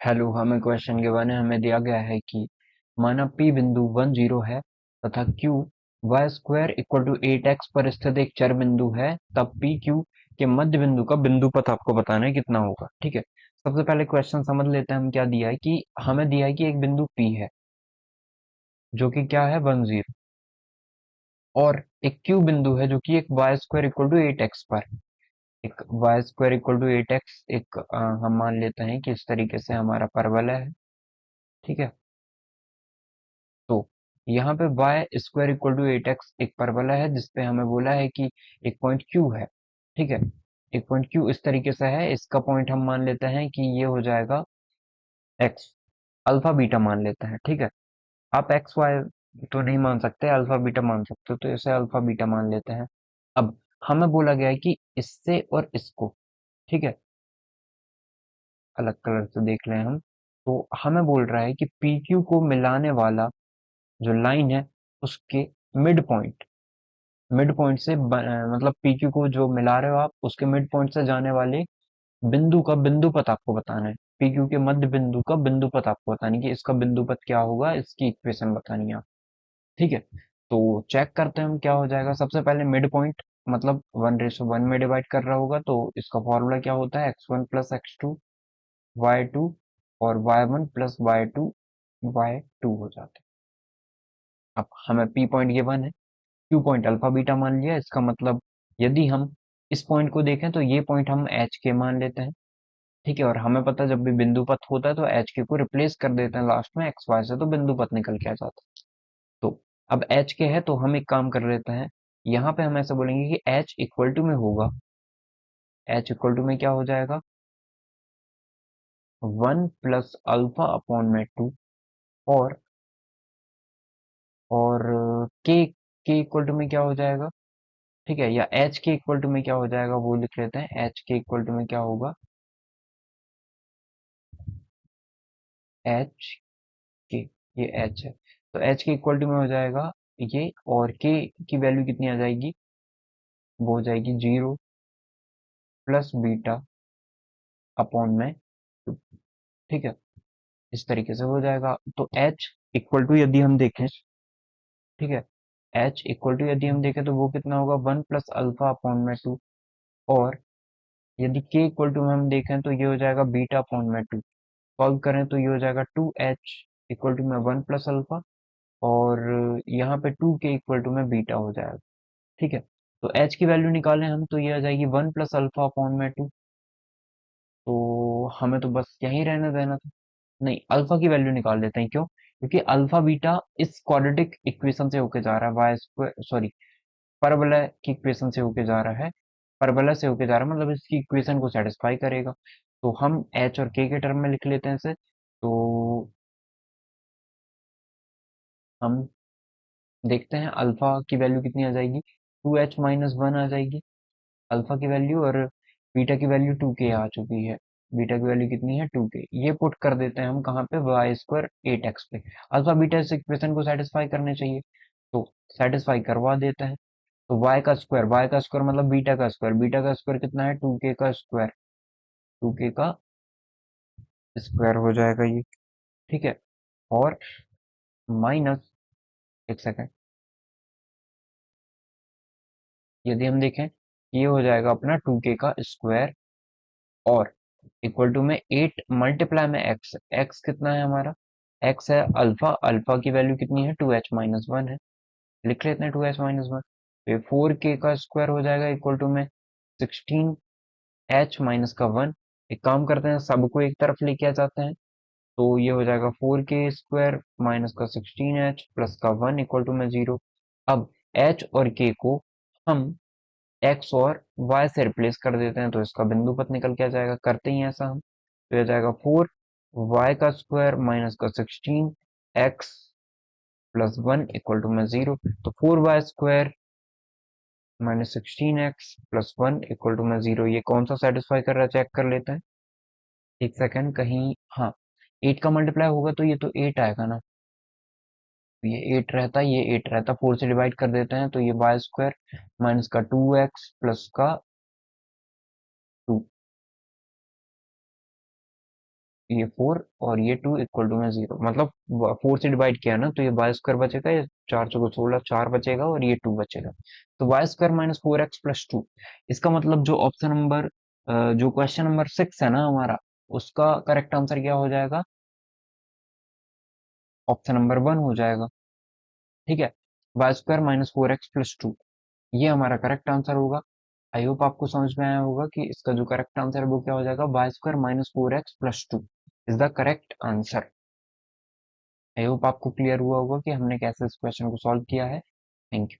Hello, हमें question के बारे में हमें दिया गया है कि माना P बिंदु 10 है तथा Q y square equal to 8x पर स्थित एक चर बिंदु है, तब पी क्यू के मध्य बिंदु का बिंदु पथ आपको बताना है कितना होगा। ठीक है, सबसे पहले क्वेश्चन समझ लेते हैं हम क्या दिया है कि हमें दिया है कि एक बिंदु P है जो कि क्या है 10 और एक Q बिंदु है जो कि एक Y square equal to 8x पर एक Y square equal to 8x एक हम मान लेते हैं कि इस तरीके से हमारा परवलय है। ठीक है, तो यहाँ पे y square equal to 8x एक परवलय है जिसपे हमें बोला है कि एक पॉइंट Q है। ठीक है, एक पॉइंट Q इस तरीके से है, इसका पॉइंट हम मान लेते हैं कि ये हो जाएगा x, अल्फा बीटा मान लेते हैं। ठीक है, आप एक्स वाई तो नहीं मान सकते, अल्फा बीटा मान सकते हो, तो इसे अल्फा बीटा मान लेते हैं। अब हमें बोला गया है कि इससे और इसको, ठीक है, अलग कलर से देख लें हम, तो हमें बोल रहा है कि पी क्यू को मिलाने वाला जो लाइन है उसके मिड पॉइंट मिड पॉइंट से मतलब पीक्यू को जो मिला रहे हो आप उसके मिड पॉइंट से जाने वाले बिंदु का बिंदु पथ आपको बताना है। पीक्यू के मध्य बिंदु का बिंदु पथ आपको बताना है कि इसका बिंदु पथ क्या होगा, इसकी इक्वेशन बतानी है आप। ठीक है, तो चेक करते हैं हम क्या हो जाएगा। सबसे पहले मिड पॉइंट मतलब 1:1 में डिवाइड कर रहा होगा तो इसका फॉर्मूला क्या होता है, x1 प्लस x2 y2 और y1 प्लस y2 y2 हो जाता है। अब हमें पी पॉइंट गिवन है, क्यू पॉइंट अल्फा बीटा मान लिया, इसका मतलब यदि हम इस पॉइंट को देखें तो ये पॉइंट हम एच के मान लेते हैं। ठीक है, और हमें पता है जब भी बिंदु पथ होता है तो एच के को रिप्लेस कर देते हैं लास्ट में एक्स वाई से, तो बिंदु पथ निकल के आ जाता है। तो अब एच के है तो हम एक काम कर लेते हैं, यहाँ पे हम ऐसे बोलेंगे कि एच इक्वल टू में होगा, एच इक्वल टू में क्या हो जाएगा, 1 प्लस अल्फा अपॉन में 2 और और के इक्वल टू में क्या हो जाएगा। ठीक है, या एच के इक्वल टू में क्या हो जाएगा वो लिख लेते हैं, एच के इक्वल टू में क्या होगा, एच के, ये एच है तो एच के इक्वल टू में हो जाएगा ये, और के की वैल्यू कितनी आ जाएगी, वो हो जाएगी 0 प्लस बीटा अपॉन में 2। ठीक है, इस तरीके से हो जाएगा। तो एच इक्वल टू यदि हम देखें, ठीक है, एच इक्वल टू यदि हम देखें तो वो कितना होगा, 1 प्लस अल्फा अपॉन में 2, और यदि के इक्वल टू में हम देखें तो ये हो जाएगा बीटा अपॉन में 2। सॉल्व करें तो ये हो जाएगा 2h इक्वल टू में 1 प्लस अल्फा, और यहाँ पे 2 के इक्वल टू में बीटा हो जाएगा। ठीक है, तो h की वैल्यू निकालें हम तो ये आ जाएगी 1 प्लस अल्फा अपॉन में 2। तो हमें तो बस यहीं रहने देना था, नहीं अल्फा की वैल्यू निकाल लेते हैं, क्यों, क्योंकि अल्फा बीटा इस क्वाड्रेटिक इक्वेशन से होके जा रहा है, वाई स्क्वायर सॉरी परवलय की इक्वेशन से होके जा रहा है, परवलय से होके जा रहा है मतलब इसकी इक्वेशन को सेटिस्फाई करेगा। तो हम h और k के टर्म में लिख लेते हैं इसे, तो हम देखते हैं अल्फा की वैल्यू कितनी आ जाएगी, 2h-1 आ जाएगी अल्फा की वैल्यू, और बीटा की वैल्यू 2k आ चुकी है। बीटा की वैल्यू कितनी है, 2k, ये पुट कर देते हैं हम कहाँ पे, वाई स्क्वायर 8x पे। अल्फा बीटा इस इक्वेशन को सेटिस्फाई करने चाहिए तो सेटिस्फाई करवा देते हैं। तो वाई का स्क्वायर मतलब बीटा का स्क्वायर कितना है, 2k का स्क्वायर, 2k का स्क्वायर हो जाएगा ये। ठीक है, और माइनस, एक सेकेंड, यदि हम देखें ये हो जाएगा अपना 2k का स्क्वायर, और इक्वल टू में 8 मल्टीप्लाई में एक्स, एक्स कितना है हमारा, एक्स है अल्फा, अल्फा की वैल्यू कितनी है, 2h-1 है, लिख लेते हैं 2h-1। तो 4k का स्क्वायर हो जाएगा इक्वल टू में 16h-1। एक काम करते हैं सबको एक तरफ लेके आ जाते हैं, तो ये हो जाएगा 4k स्क्वायर माइनस का 16h प्लस का 1 इक्वल टू में 0। अब h और k को हम x और y से रिप्लेस कर देते हैं तो इसका बिंदु पथ निकल के आ जाएगा, करते ही ऐसा हम, तो ये जाएगा 4 y का स्क्वायर माइनस का 16 x प्लस 1 इक्वल टू में 0। तो 4 y square minus 16 x plus 1 equal to में 0, ये कौन सा सेटिस्फाई कर रहा है चेक कर लेते हैं, एक सेकेंड कहीं, हाँ 8 का मल्टीप्लाई होगा तो ये तो 8 आएगा ना, तो ये 8 रहता, ये 8 रहता, 4 से डिवाइड कर देते हैं तो ये वाई स्क्वायर माइनस का 2x प्लस का 2 ये 4 और ये 2 इक्वल टू में 0, मतलब 4 से डिवाइड किया ना तो ये वाई स्क्वायर बचेगा, ये 4 चौको 16, 4 बचेगा और ये 2 बचेगा। तो वाई स्क्वायर माइनस 4x+2, इसका मतलब जो ऑप्शन नंबर जो क्वेश्चन नंबर 6 है ना हमारा, उसका करेक्ट आंसर क्या हो जाएगा? ऑप्शन नंबर 1 हो जाएगा। ठीक है, वाई स्क्वायर माइनस 4x+2 ये हमारा करेक्ट आंसर होगा। आई होप आपको समझ में आया होगा कि इसका जो करेक्ट आंसर है वो क्या हो जाएगा, y square minus 4x+2 is the correct answer. I hope आपको क्लियर हुआ होगा कि हमने कैसे इस क्वेश्चन को सॉल्व किया है। Thank you.